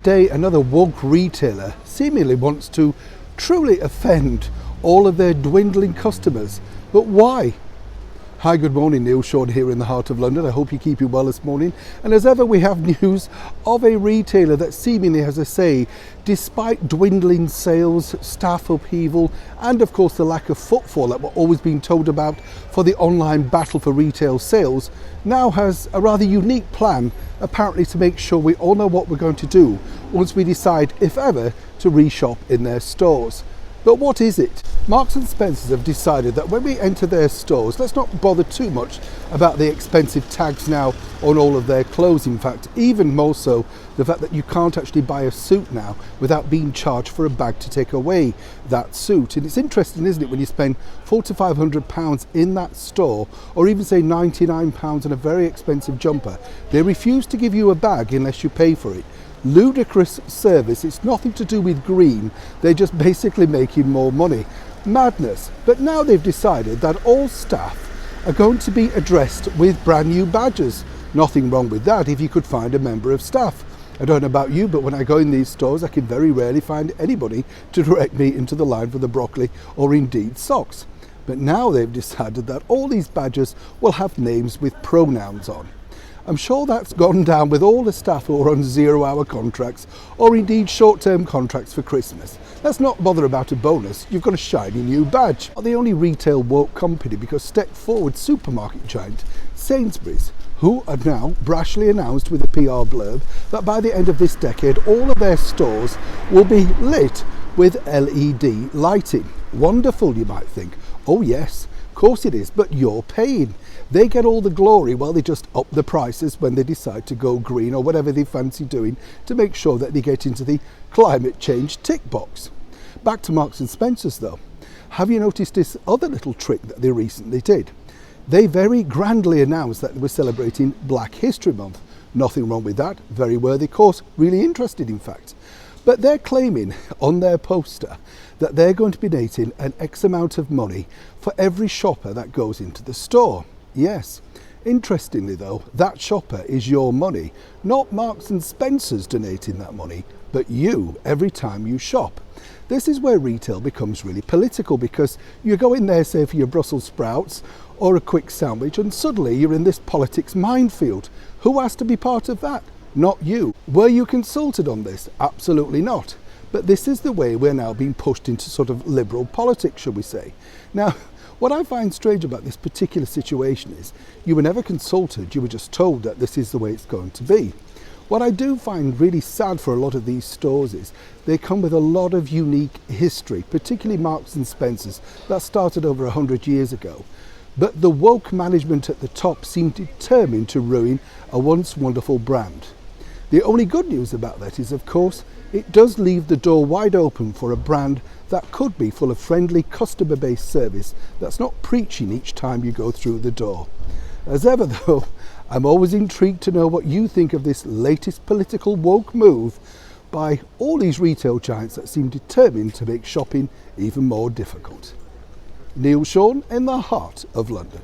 Today, another woke retailer seemingly wants to truly offend all of their dwindling customers. But why? Hi, good morning, Neil Sean here in the heart of London. I hope you're keeping well this morning. And as ever, we have news of a retailer that seemingly has a say, despite dwindling sales, staff upheaval, and of course the lack of footfall that we're always being told about for the online battle for retail sales, now has a rather unique plan, apparently, to make sure we all know what we're going to do once we decide, if ever, to reshop in their stores. But what is it? Marks and Spencer's have decided that when we enter their stores, let's not bother too much about the expensive tags now on all of their clothes. In fact, even more so, the fact that you can't actually buy a suit now without being charged for a bag to take away that suit. And it's interesting, isn't it, when you spend £400 to £500 in that store, or even say £99 on a very expensive jumper, they refuse to give you a bag unless you pay for it. Ludicrous service. It's nothing to do with green, they're just basically making more money. Madness. But now they've decided that all staff are going to be addressed with brand new badges. Nothing wrong with that if you could find a member of staff. I don't know about you, but when I go in these stores I can very rarely find anybody to direct me into the line for the broccoli or indeed socks. But now they've decided that all these badges will have names with pronouns on. I'm sure that's gone down with all the staff who are on 0-hour contracts or indeed short-term contracts for Christmas. Let's not bother about a bonus, you've got a shiny new badge. Are the only retail woke company, because step forward supermarket giant Sainsbury's, who are now brashly announced with a PR blurb that by the end of this decade all of their stores will be lit with LED lighting. Wonderful, you might think. Oh yes, of course it is, but you're paying. They get all the glory while they just up the prices when they decide to go green or whatever they fancy doing to make sure that they get into the climate change tick box. Back to Marks and Spencer's though. Have you noticed this other little trick that they recently did? They very grandly announced that they were celebrating Black History Month. Nothing wrong with that, very worthy cause, really interested in fact. But they're claiming on their poster that they're going to be donating an X amount of money for every shopper that goes into the store. Yes. Interestingly though, that shopper is your money, not Marks and Spencer's donating that money, but you every time you shop. This is where retail becomes really political, because you go in there, say for your Brussels sprouts or a quick sandwich, and suddenly you're in this politics minefield. Who has to be part of that? Not you. Were you consulted on this? Absolutely not. But this is the way we're now being pushed into sort of liberal politics, shall we say. Now, what I find strange about this particular situation is you were never consulted, you were just told that this is the way it's going to be. What I do find really sad for a lot of these stores is they come with a lot of unique history, particularly Marks and Spencer's, that started over 100 years ago. But the woke management at the top seem determined to ruin a once wonderful brand. The only good news about that is, of course, it does leave the door wide open for a brand that could be full of friendly customer-based service that's not preaching each time you go through the door. As ever though, I'm always intrigued to know what you think of this latest political woke move by all these retail giants that seem determined to make shopping even more difficult. Neil Sean in the heart of London.